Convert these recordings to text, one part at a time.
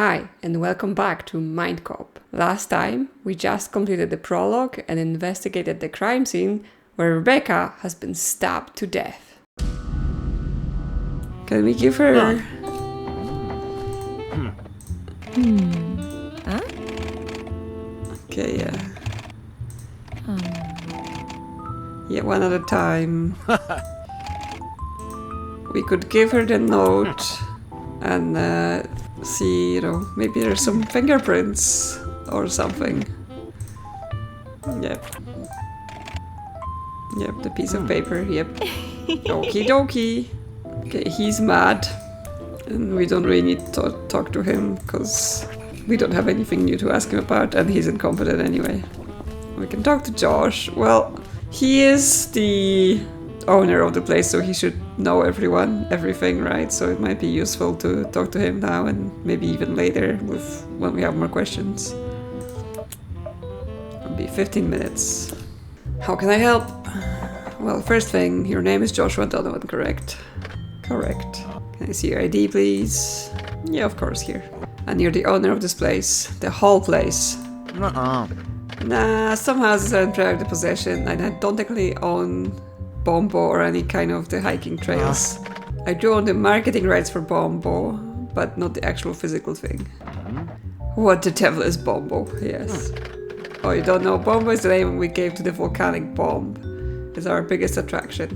Hi, and welcome back to Mindcop. Last time, we just completed the prologue and investigated the crime scene where Rebecca has been stabbed to death. Can we give her... Huh? Okay, yeah. Yeah, one at a time. We could give her the note and see, maybe there's some fingerprints or something. Yep. Yep, the piece of paper, yep. Okie dokie. Okay, he's mad. And we don't really need to talk to him, because we don't have anything new to ask him about, and he's incompetent anyway. We can talk to Josh. Well, he is the owner of the place, so he should know everything, right? So it might be useful to talk to him now and maybe even later when we have more questions. It'll be 15 minutes. How can I help? Well, first thing, your name is Joshua Donovan, correct? Correct. Can I see your ID, please? Yeah, of course, here. And you're the owner of this place, the whole place. Nah, some houses are in private possession, and I don't technically own Bombo or any kind of the hiking trails. I do own the marketing rights for Bombo, but not the actual physical thing. What the devil is Bombo? Yes. Oh, you don't know? Bombo is the name we gave to the volcanic bomb. It's our biggest attraction.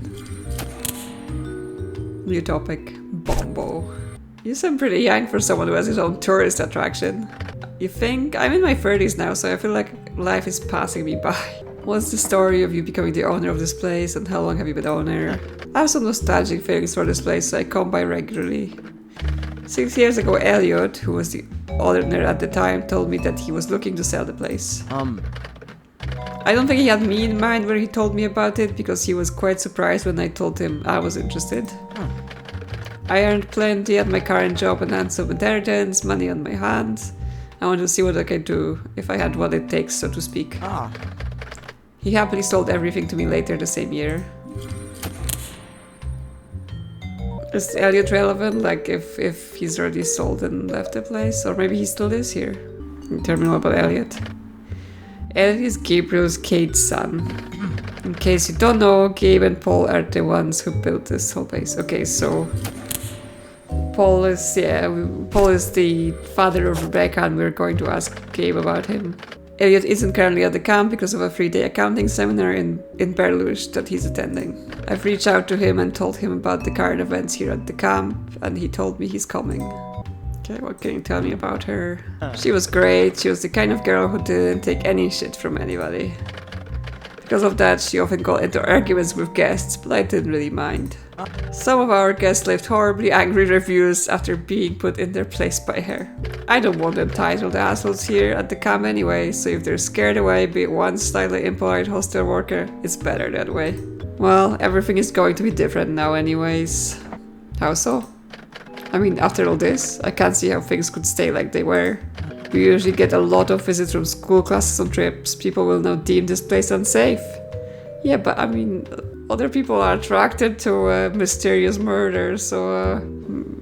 New topic. Bombo. You seem pretty young for someone who has his own tourist attraction. You think? I'm in my 30s now, so I feel like life is passing me by. What's the story of you becoming the owner of this place, and how long have you been owner? I have some nostalgic feelings for this place, so I come by regularly. 6 years ago, Elliot, who was the owner at the time, told me that he was looking to sell the place. I don't think he had me in mind when he told me about it, because he was quite surprised when I told him I was interested. I earned plenty at my current job and had some inheritance, money on my hands. I wanted to see what I could do, if I had what it takes, so to speak. He happily sold everything to me later the same year. Is Elliot relevant? Like, if he's already sold and left the place? Or maybe he still is here? Tell me more about Elliot. Elliot is Gabriel's Kate's son. In case you don't know, Gabe and Paul are the ones who built this whole place. Okay, so... Paul is the father of Rebecca, and we're going to ask Gabe about him. Elliot isn't currently at the camp because of a 3-day accounting seminar in Berlush that he's attending. I've reached out to him and told him about the current events here at the camp, and he told me he's coming. Okay, what can you tell me about her? She was great. She was the kind of girl who didn't take any shit from anybody. Because of that, she often got into arguments with guests, but I didn't really mind. Some of our guests left horribly angry reviews after being put in their place by her. I don't want entitled assholes here at the camp anyway, so if they're scared away by one slightly impolite hostile worker, it's better that way. Well, everything is going to be different now anyways. How so? I mean, after all this, I can't see how things could stay like they were. We usually get a lot of visits from school classes on trips. People will now deem this place unsafe. Yeah, but I mean, other people are attracted to mysterious murder, so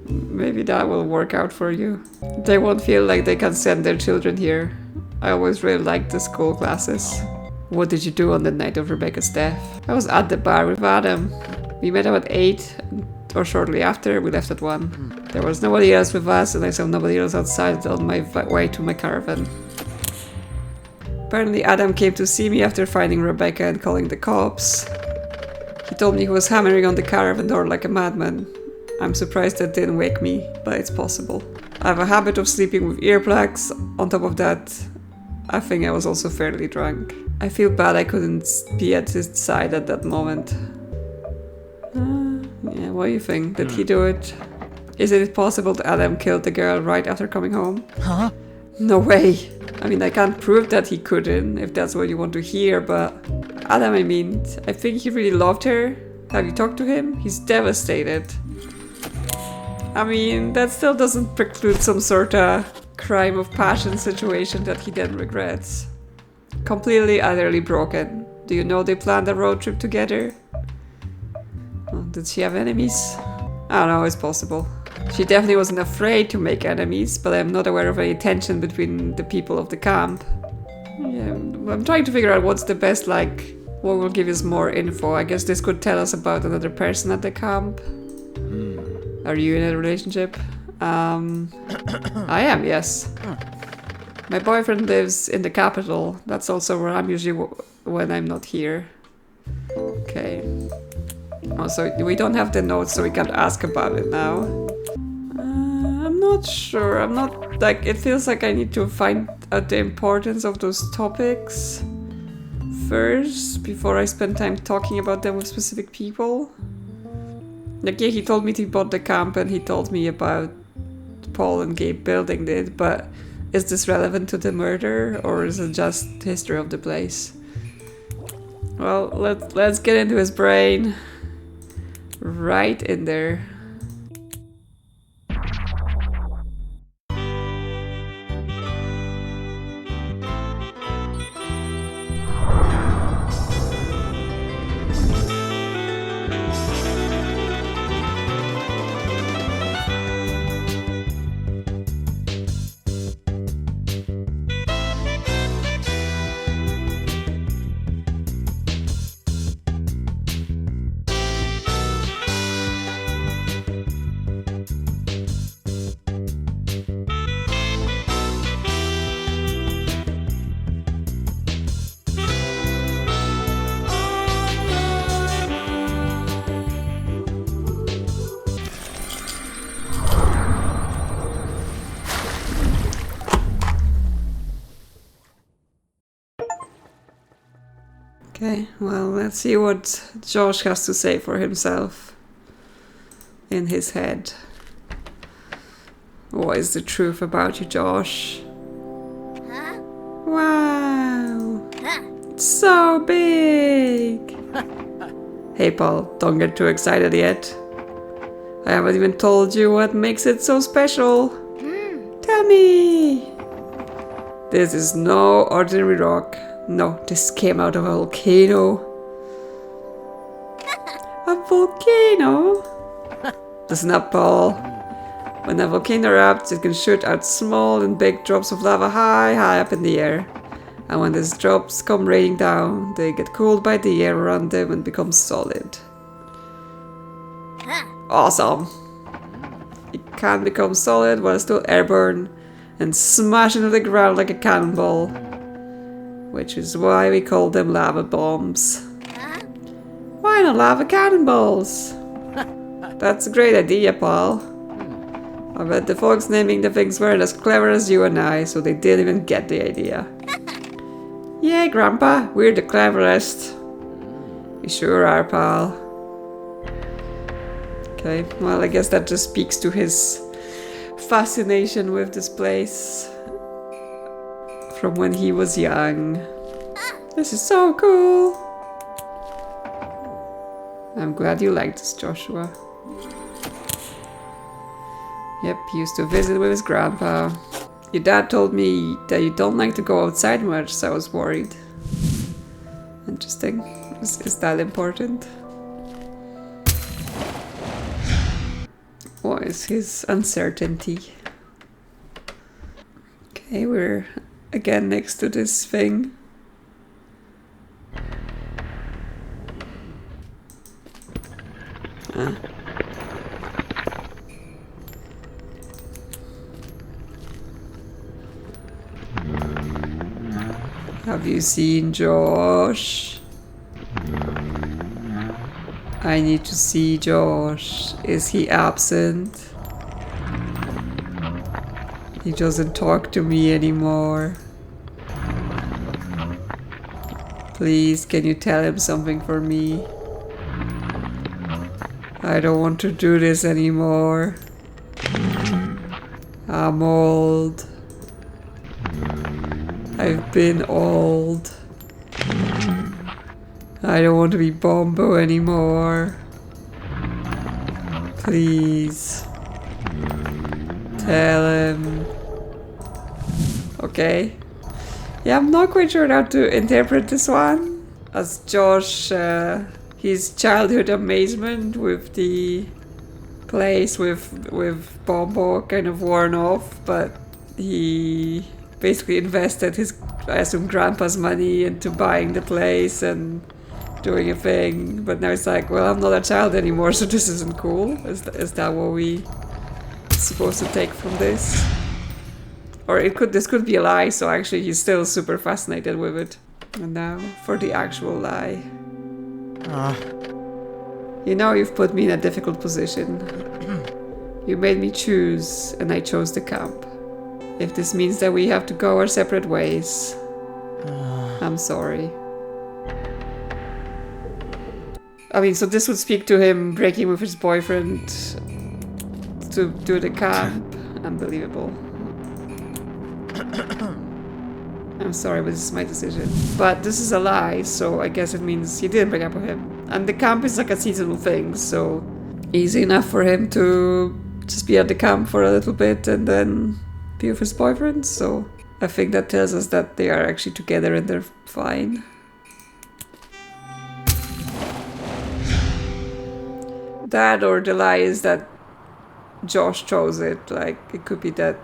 maybe that will work out for you. They won't feel like they can send their children here. I always really liked the school classes. What did you do on the night of Rebecca's death? I was at the bar with Adam. We met up at 8, or shortly after, we left at 1. There was nobody else with us, and I saw nobody else outside on my way to my caravan. Apparently Adam came to see me after finding Rebecca and calling the cops. He told me he was hammering on the caravan door like a madman. I'm surprised that didn't wake me, but it's possible. I have a habit of sleeping with earplugs. On top of that, I think I was also fairly drunk. I feel bad I couldn't be at his side at that moment. Yeah, what do you think? Did he do it? Is it possible that Adam killed the girl right after coming home? Huh? No way! I mean, I can't prove that he couldn't, if that's what you want to hear, but... Adam, I think he really loved her. Have you talked to him? He's devastated. I mean, that still doesn't preclude some sort of crime of passion situation that he then regrets. Completely, utterly broken. Do you know they planned a road trip together? Oh, did she have enemies? I don't know, it's possible. She definitely wasn't afraid to make enemies, but I'm not aware of any tension between the people of the camp. Yeah, I'm trying to figure out what's the best, like, what will give us more info. I guess this could tell us about another person at the camp. Are you in a relationship? I am, yes. My boyfriend lives in the capital. That's also where I'm usually when I'm not here. Okay. Also, we don't have the notes, so we can't ask about it now. I'm not sure. I'm not, like, it feels like I need to find out the importance of those topics first, before I spend time talking about them with specific people. Like, yeah, he told me he bought the camp and he told me about Paul and Gabe building it, but is this relevant to the murder, or is it just history of the place? Well, let's get into his brain. Right in there. Okay, well, let's see what Josh has to say for himself in his head. What is the truth about you, Josh? Huh? Wow! Huh? It's so big! Hey, Paul, don't get too excited yet. I haven't even told you what makes it so special. Tell me! This is no ordinary rock. No, this came out of a volcano. A volcano? Listen up, Paul. When a volcano erupts, it can shoot out small and big drops of lava high up in the air. And when these drops come raining down, they get cooled by the air around them and become solid. Awesome! It can become solid while still airborne and smash into the ground like a cannonball. Which is why we call them lava bombs. Why not lava cannonballs? That's a great idea, Paul. I bet the folks naming the things weren't as clever as you and I, so they didn't even get the idea. Yeah, Grandpa, we're the cleverest. You sure are, pal. Okay, well, I guess that just speaks to his fascination with this place from when he was young. This is so cool. I'm glad you liked this, Joshua. Yep, he used to visit with his grandpa. Your dad told me that you don't like to go outside much, so I was worried. Interesting. Is that important? What is his uncertainty? Okay, we're again next to this thing. Have you seen Josh? I need to see Josh. Is he absent? He doesn't talk to me anymore. Please, can you tell him something for me? I don't want to do this anymore. I'm old. I've been old. I don't want to be Bombo anymore. Please. Tell him. Okay. Yeah, I'm not quite sure how to interpret this one. As Josh, his childhood amazement with the place with Bombo kind of worn off, but he basically invested his, I assume, grandpa's money into buying the place and doing a thing. But now it's like, well, I'm not a child anymore, so this isn't cool. Is that what we supposed to take from this? Or this could be a lie, so actually he's still super fascinated with it. And now for the actual lie. You know, you've put me in a difficult position. You made me choose, and I chose the camp. If this means that we have to go our separate ways, I'm sorry. I mean, so this would speak to him breaking with his boyfriend to do the camp. Unbelievable. I'm sorry, but this is my decision. But this is a lie, so I guess it means he didn't break up with him. And the camp is like a seasonal thing, so easy enough for him to just be at the camp for a little bit and then be with his boyfriend. So I think that tells us that they are actually together and they're fine. That or the lie is that Josh chose it. Like, it could be that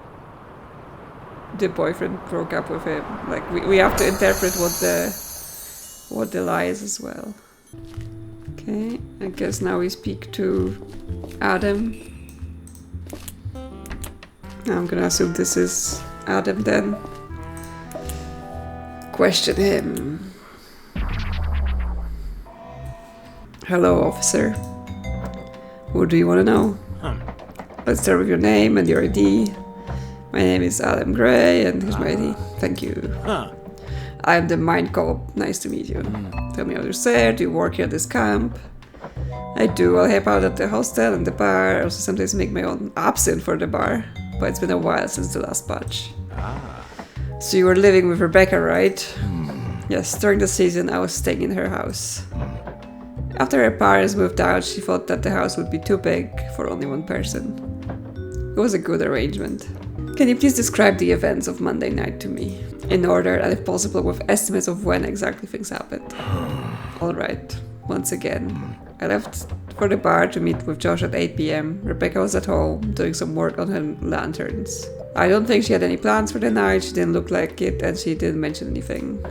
the boyfriend broke up with him. Like, we have to interpret what the lie is as well. Okay, I guess now we speak to Adam. I'm gonna assume this is Adam then. Question him. Hello, officer. What do you want to know? Let's start with your name and your ID. My name is Adam Gray, and here's my ID. Thank you. I'm the Mindcop. Nice to meet you. Tell me how you're there. Do you work here at this camp? I do. I'll help out at the hostel and the bar. I also sometimes make my own absinthe for the bar. But it's been a while since the last batch. So you were living with Rebecca, right? Yes, during the season I was staying in her house. After her parents moved out, she thought that the house would be too big for only one person. It was a good arrangement. Can you please describe the events of Monday night to me? In order, and if possible with estimates of when exactly things happened. Alright, once again. I left for the bar to meet with Josh at 8 PM. Rebecca was at home, doing some work on her lanterns. I don't think she had any plans for the night, she didn't look like it, and she didn't mention anything.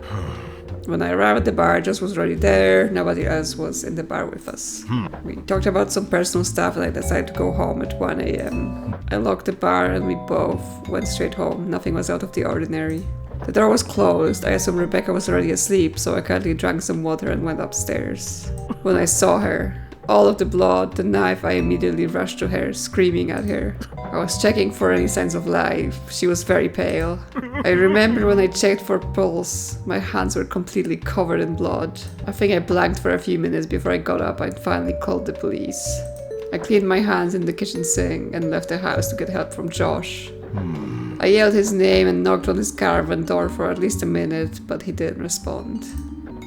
When I arrived at the bar, Josh was already there, nobody else was in the bar with us. We talked about some personal stuff and I decided to go home at 1 AM. I locked the bar and we both went straight home, nothing was out of the ordinary. The door was closed, I assumed Rebecca was already asleep, so I kindly drank some water and went upstairs. When I saw her, all of the blood, the knife, I immediately rushed to her, screaming at her. I was checking for any signs of life. She was very pale. I remember when I checked for pulse, my hands were completely covered in blood. I think I blanked for a few minutes before I got up and finally called the police. I cleaned my hands in the kitchen sink and left the house to get help from Josh. I yelled his name and knocked on his caravan door for at least a minute, but he didn't respond.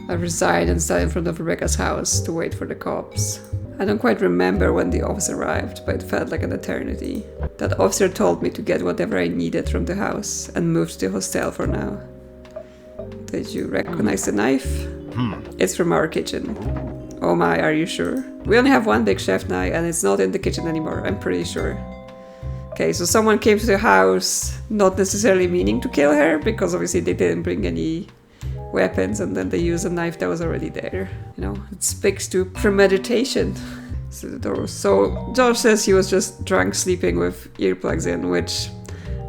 I resigned and sat in front of Rebecca's house to wait for the cops. I don't quite remember when the officer arrived, but it felt like an eternity. That officer told me to get whatever I needed from the house and move to the hostel for now. Did you recognize the knife? It's from our kitchen. Oh my, are you sure? We only have one big chef knife and it's not in the kitchen anymore, I'm pretty sure. Okay, so someone came to the house, not necessarily meaning to kill her, because obviously they didn't bring any weapons, and then they used a knife that was already there. You know, it speaks to premeditation. So Josh says he was just drunk sleeping with earplugs in, which,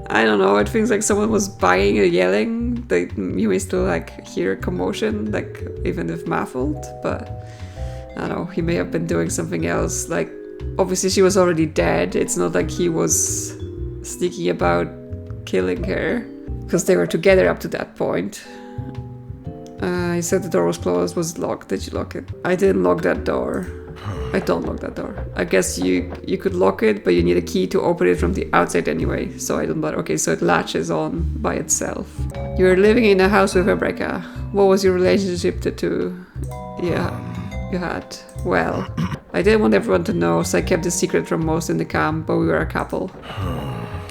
I don't know, it feels like someone was banging or yelling. You may still like hear a commotion, like even if muffled, but I don't know, he may have been doing something else. Like, obviously she was already dead. It's not like he was sneaking about killing her, because they were together up to that point. He said the door was closed, was locked. Did you lock it? I didn't lock that door. I don't lock that door. I guess you could lock it, but you need a key to open it from the outside anyway, so I don't bother. Okay, so it latches on by itself. You were living in a house with Rebecca. What was your relationship to two? Yeah, you had. Well, I didn't want everyone to know, so I kept the secret from most in the camp, but we were a couple.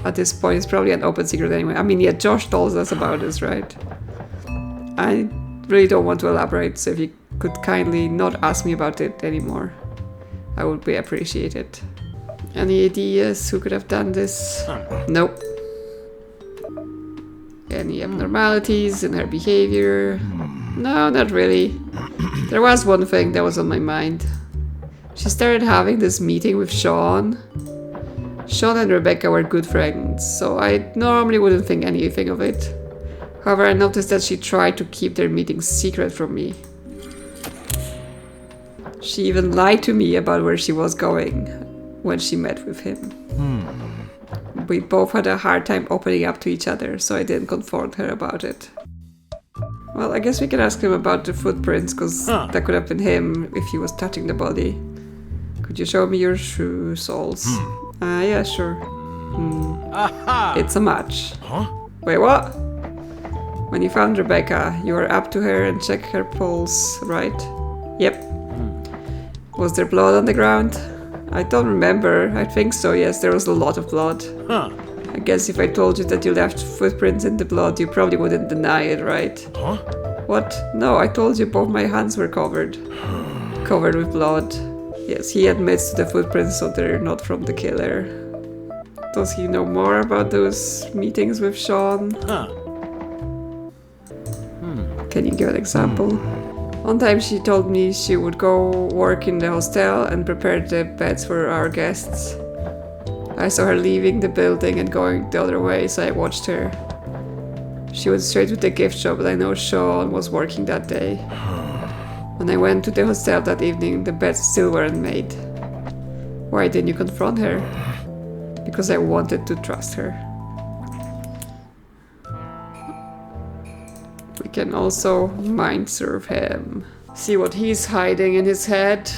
At this point, it's probably an open secret anyway. I mean, yeah, Josh told us about this, right? I really don't want to elaborate, so if you could kindly not ask me about it anymore, I would be appreciated. Any ideas who could have done this? Nope. Any abnormalities in her behavior? No, not really. There was one thing that was on my mind. She started having this meeting with Sean. Sean and Rebecca were good friends, so I normally wouldn't think anything of it. However, I noticed that she tried to keep their meeting secret from me. She even lied to me about where she was going when she met with him. We both had a hard time opening up to each other, so I didn't confront her about it. Well, I guess we can ask him about the footprints, because that could have been him if he was touching the body. Could you show me your shoe soles? Yeah, sure. It's a match. Wait, what? When you found Rebecca, you were up to her and checked her pulse, right? Yep. Was there blood on the ground? I don't remember. I think so, yes, there was a lot of blood. I guess if I told you that you left footprints in the blood, you probably wouldn't deny it, right? What? No, I told you both my hands were covered. Covered with blood. Yes, he admits to the footprints, so they're not from the killer. Does he know more about those meetings with Sean? Can you give an example? One time she told me she would go work in the hostel and prepare the beds for our guests. I saw her leaving the building and going the other way, so I watched her. She went straight to the gift shop, but I know Sean was working that day. When I went to the hostel that evening, the beds still weren't made. Why didn't you confront her? Because I wanted to trust her. We can also Mindsurf him. See what he's hiding in his head.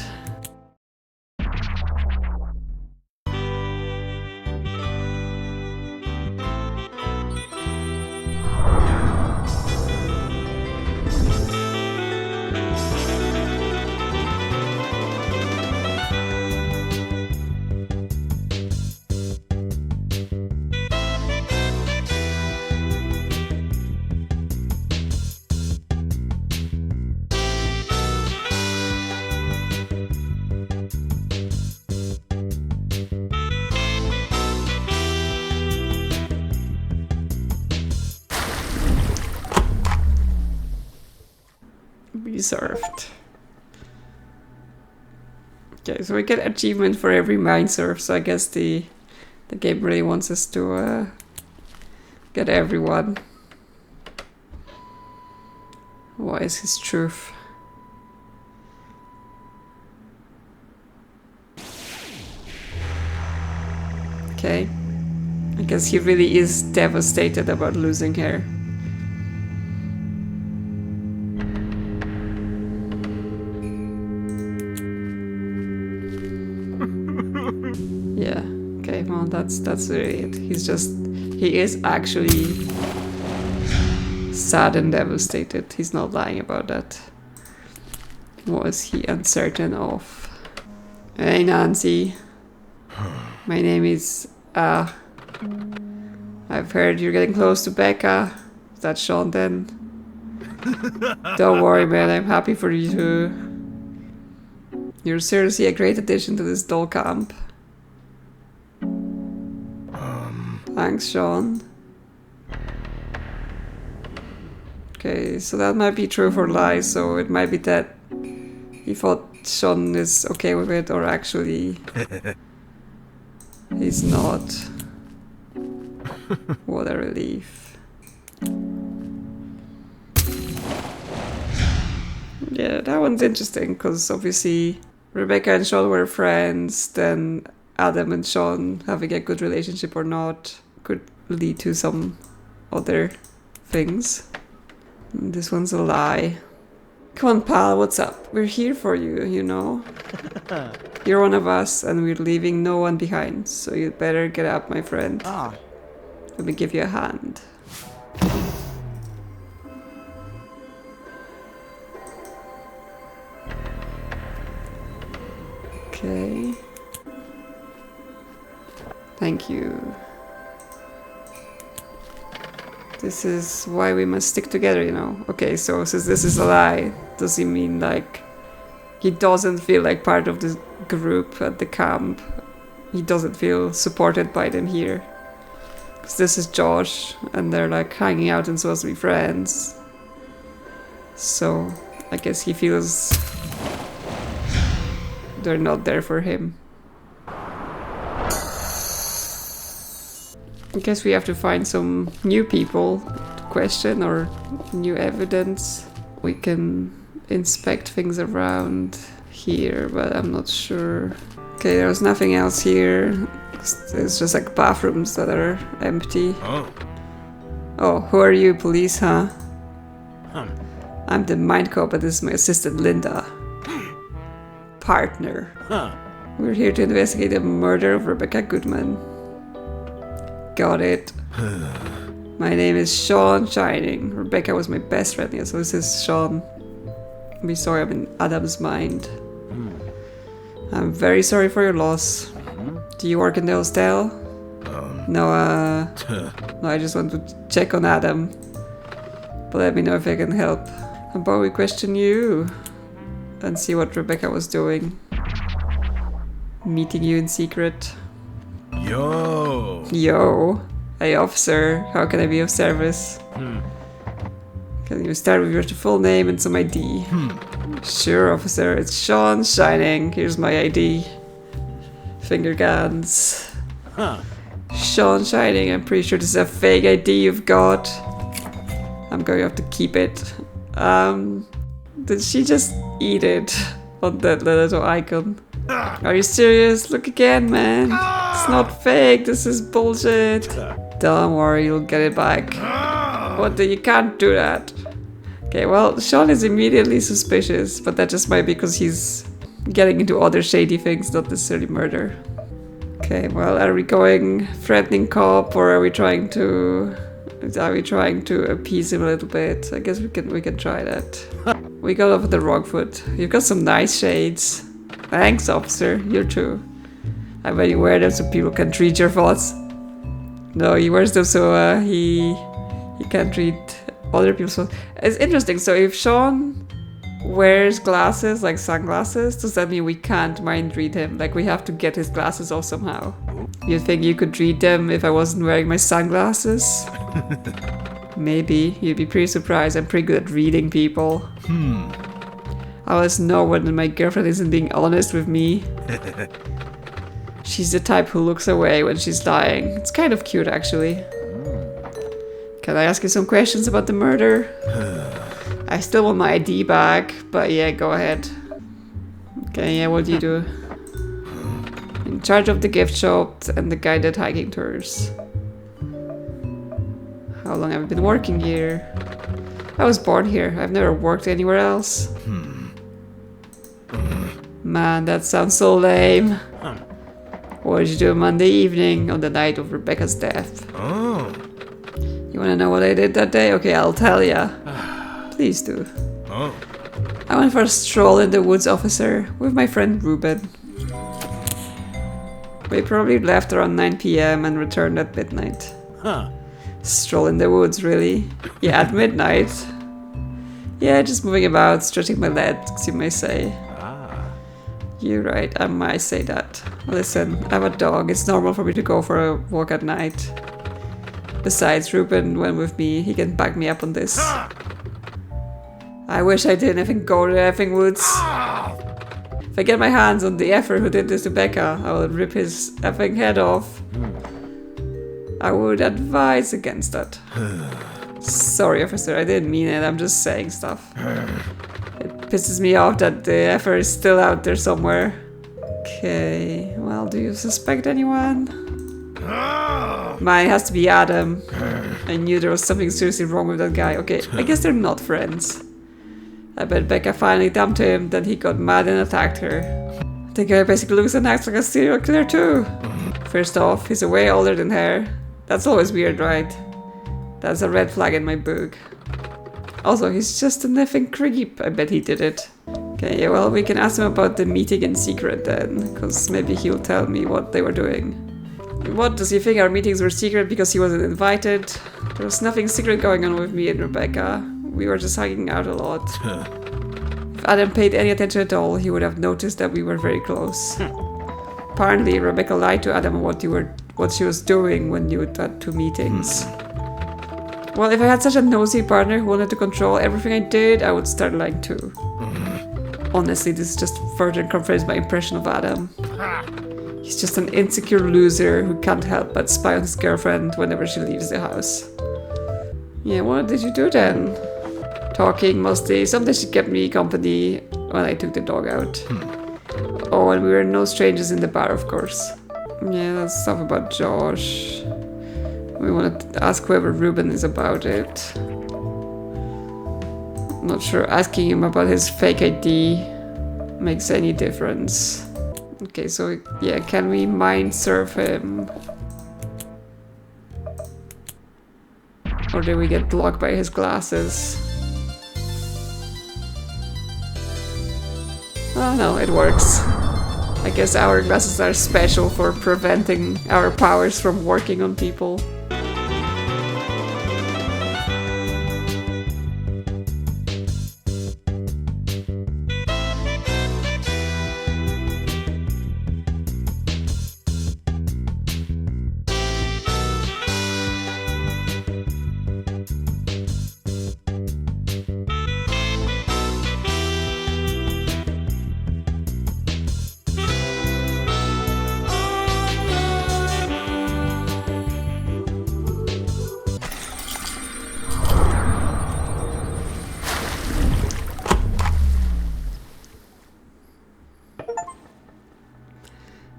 Surfed. Okay, so we get achievement for every Mindsurf, so I guess the game really wants us to get everyone. What is his truth? Okay, I guess he really is devastated about losing her. Yeah, okay, well that's really it. He is actually sad and devastated. He's not lying about that. What is he uncertain of? Hey Nancy. My name is I've heard you're getting close to Becca. Is that Sean then? Don't worry, man, I'm happy for you too. You're seriously a great addition to this doll camp. Thanks, Sean. Okay, so that might be true or lie, so it might be that he thought Sean is okay with it, or actually he's not. What a relief. Yeah, that one's interesting, because obviously Rebecca and Sean were friends, then Adam and Sean having a good relationship or not could lead to some other things. This one's a lie. Come on, pal, what's up? We're here for you, you know? You're one of us, and we're leaving no one behind, so you'd better get up, my friend. Let me give you a hand. Okay. Thank you. This is why we must stick together, you know. Okay, so since this is a lie, does he mean like he doesn't feel like part of the group at the camp he doesn't feel supported by them here. Because this is Josh, and they're like hanging out and supposed to be friends. So I guess he feels they're not there for him. I guess we have to find some new people to question or new evidence. We can inspect things around here, but I'm not sure. Okay, there's nothing else here. It's just like bathrooms that are empty. Oh, who are you, police, huh? I'm the Mindcop, and this is my assistant, Linda. Partner. We're here to investigate the murder of Rebecca Goodman. Got it. My name is Sean Shining. Rebecca was my best friend, yeah, so this is Sean. We saw him in Adam's mind. I'm very sorry for your loss. Do you work in the hostel? No, I just want to check on Adam. But let me know if I can help. How about we question you and see what Rebecca was doing. Meeting you in secret. Yo. Hey, officer. How can I be of service? Can you start with your full name and some ID? Sure, officer. It's Sean Shining. Here's my ID. Finger guns. Sean Shining. I'm pretty sure this is a fake ID you've got. I'm going to have to keep it. Did she just eat it on that little icon? Are you serious? Look again, man. It's not fake. This is bullshit. Don't worry, you'll get it back. What? You can't do that. Okay, well, Sean is immediately suspicious, but that just might be because he's getting into other shady things, not necessarily murder. Okay, well, are we going threatening cop, or are we trying to appease him a little bit? I guess we can try that. We got off the wrong foot. You've got some nice shades. Thanks, officer. You too. I bet you wear them so people can read your thoughts. No, he wears them so he can't read other people's thoughts. It's interesting. So if Sean wears glasses, like sunglasses, does that mean we can't mind read him? Like we have to get his glasses off somehow? You think you could read them if I wasn't wearing my sunglasses? Maybe. You'd be pretty surprised. I'm pretty good at reading people. I always know when my girlfriend isn't being honest with me. She's the type who looks away when she's lying. It's kind of cute, actually. Can I ask you some questions about the murder? I still want my ID back, but yeah, go ahead. Okay, yeah, what do you do? In charge of the gift shop and the guided hiking tours. How long have I been working here? I was born here. I've never worked anywhere else. Man, that sounds so lame. What did you do Monday evening on the night of Rebecca's death? You wanna know what I did that day? Okay, I'll tell ya. Please do. I went for a stroll in the woods, officer, with my friend Ruben. We probably left around 9 p.m. and returned at midnight. Stroll in the woods, really? Yeah, at midnight. Yeah, just moving about, stretching my legs, you may say. You're right, I might say that. Listen, I have a dog. It's normal for me to go for a walk at night. Besides, Ruben went with me. He can back me up on this. I wish I didn't even go to the effing woods. If I get my hands on the effer who did this to Becca, I will rip his effing head off. I would advise against that. Sorry, officer, I didn't mean it. I'm just saying stuff. It pisses me off that the effer is still out there somewhere. Okay, well, do you suspect anyone? Mine has to be Adam. I knew there was something seriously wrong with that guy. Okay, I guess they're not friends. I bet Becca finally dumped him, then he got mad and attacked her. The guy basically looks and acts like a serial killer too. First off, he's way older than her. That's always weird, right? That's a red flag in my book. Also, he's just an effing creep. I bet he did it. Okay, yeah, well, we can ask him about the meeting in secret then, because maybe he'll tell me what they were doing. What, does he think our meetings were secret because he wasn't invited? There was nothing secret going on with me and Rebecca. We were just hanging out a lot. If Adam paid any attention at all, he would have noticed that we were very close. apparently Rebecca lied to Adam what she was doing when you had 2 meetings. Well, if I had such a nosy partner who wanted to control everything I did, I would start lying too. Honestly, this just further confirms my impression of Adam. He's just an insecure loser who can't help but spy on his girlfriend whenever she leaves the house. Yeah, what did you do then? Talking mostly. Sometimes she kept me company when I took the dog out. Oh, and we were no strangers in the bar, of course. Yeah, that's stuff about Josh. We wanted to ask whoever Ruben is about it. Not sure asking him about his fake ID makes any difference. Okay, so yeah, can we Mindsurf him? Or did we get blocked by his glasses? Oh no, it works. I guess our glasses are special for preventing our powers from working on people.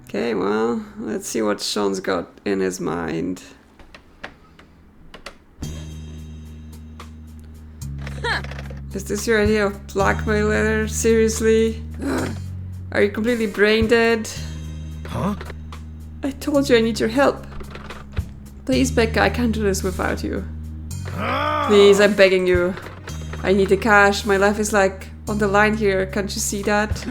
Okay, well, let's see what Sean's got in his mind. Is this your idea of blackmail letter? Seriously? Are you completely brain dead? Huh? I told you I need your help. Please, Becca, I can't do this without you. Please, I'm begging you. I need the cash. My life is like on the line here. Can't you see that?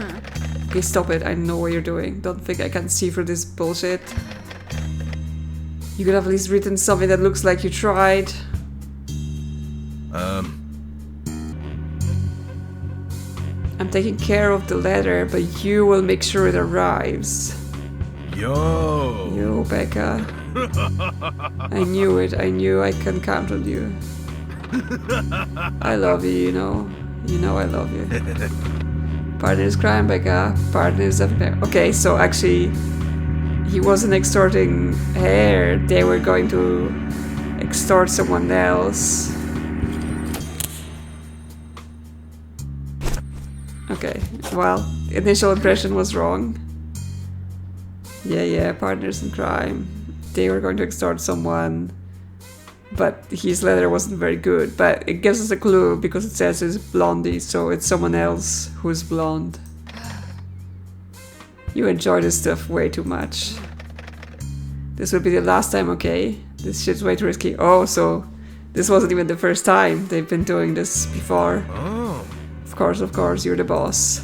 Okay, stop it. I know what you're doing. Don't think I can see through this bullshit. You could have at least written something that looks like you tried. I'm taking care of the letter, but you will make sure it arrives. Yo, Becca. I knew it. I knew I can count on you. I love you, you know. You know I love you. Partner is crime, Becca. Partner is everything. Okay, so actually, he wasn't extorting her. They were going to extort someone else. Okay, well, initial impression was wrong. Yeah, partners in crime. They were going to extort someone, but his letter wasn't very good. But it gives us a clue because it says it's Blondie, so it's someone else who's blonde. You enjoy this stuff way too much. This will be the last time, okay? This shit's way too risky. Oh, so this wasn't even the first time. They've been doing this before. Of course, you're the boss.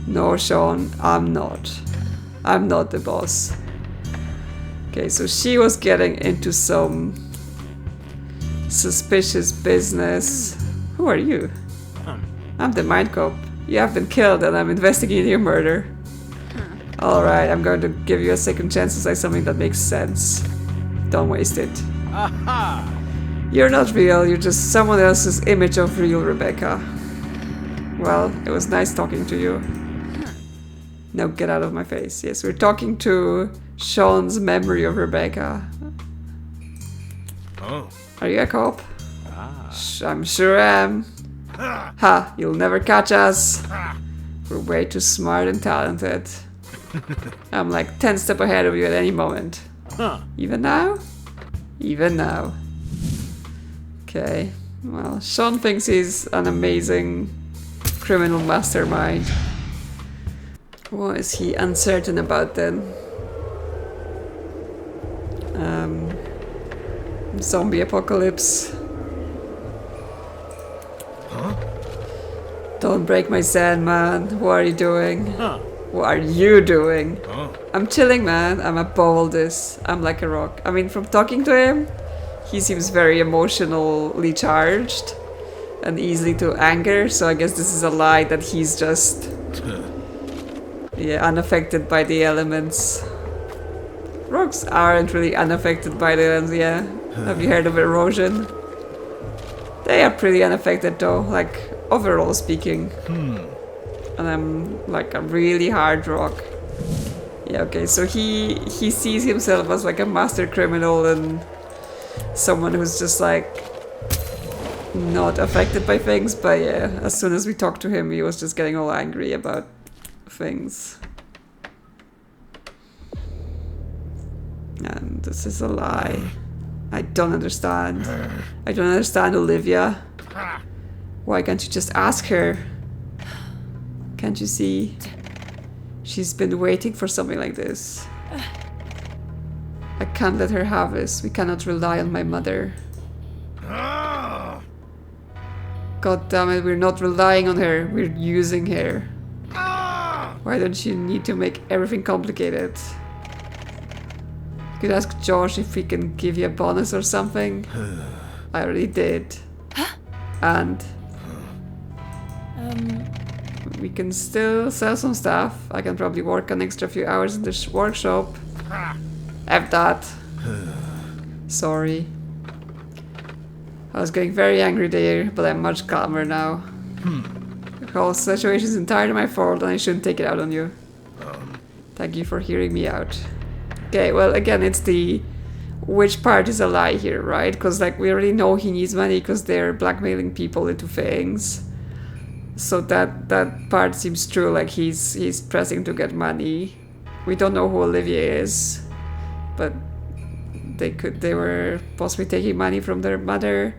No, Sean, I'm not. I'm not the boss. Okay, so she was getting into some suspicious business. Who are you? I'm the Mindcop. You have been killed and I'm investigating your murder. Alright, I'm going to give you a second chance to say something that makes sense. Don't waste it. You're not real, you're just someone else's image of real Rebecca. Well, it was nice talking to you. Now get out of my face. Yes, we're talking to Sean's memory of Rebecca. Oh. Are you a cop? I'm sure I am. Ha! You'll never catch us. We're way too smart and talented. I'm like 10 steps ahead of you at any moment. Even now? Even now. Okay. Well, Sean thinks he's an amazing criminal mastermind. What is he uncertain about then? Zombie apocalypse. Don't break my zen, man. What are you doing? What are you doing? I'm chilling, man. I'm above all this. I'm like a rock. I mean, from talking to him, he seems very emotionally charged and easily to anger, so I guess this is a lie that he's just Yeah, unaffected by the elements. Rocks aren't really unaffected by the elements, yeah. Have you heard of erosion? They are pretty unaffected though, like overall speaking. And I'm like a really hard rock. Yeah, okay, so he sees himself as like a master criminal and someone who's just like not affected by things, but yeah, as soon as we talked to him, he was just getting all angry about things. And this is a lie. I don't understand. I don't understand Olivia. Why can't you just ask her? Can't you see? She's been waiting for something like this. I can't let her have this. We cannot rely on my mother. God damn it, we're not relying on her. We're using her. Why don't you need to make everything complicated? You could ask Josh if he can give you a bonus or something. I already did. And we can still sell some stuff. I can probably work an extra few hours in the workshop. F that. Sorry. I was getting very angry there, but I'm much calmer now. The whole situation is entirely my fault and I shouldn't take it out on you. Thank you for hearing me out. Okay, well again, it's the... which part is a lie here, right? Because like we already know he needs money because they're blackmailing people into things. So that part seems true, like he's pressing to get money. We don't know who Olivia is, but they were possibly taking money from their mother.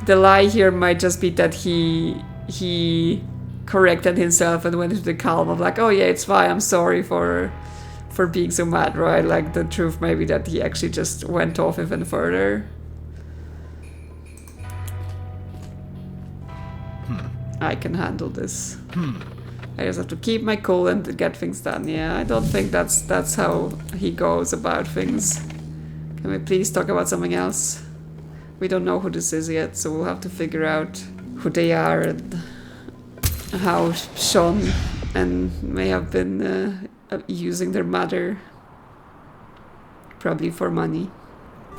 The lie here might just be that he corrected himself and went into the calm of like, oh yeah, it's fine, I'm sorry for being so mad, right? Like the truth may be that he actually just went off even further. I can handle this. I just have to keep my cool and get things done. Yeah, I don't think that's how he goes about things. Can we please talk about something else? We don't know who this is yet, so we'll have to figure out who they are and how Sean and may have been using their mother. Probably for money.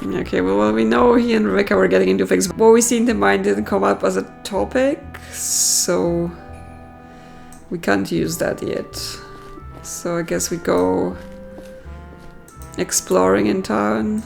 Okay, well we know he and Rebecca were getting into things. What we see in the mine didn't come up as a topic, so we can't use that yet. So I guess we go exploring in town.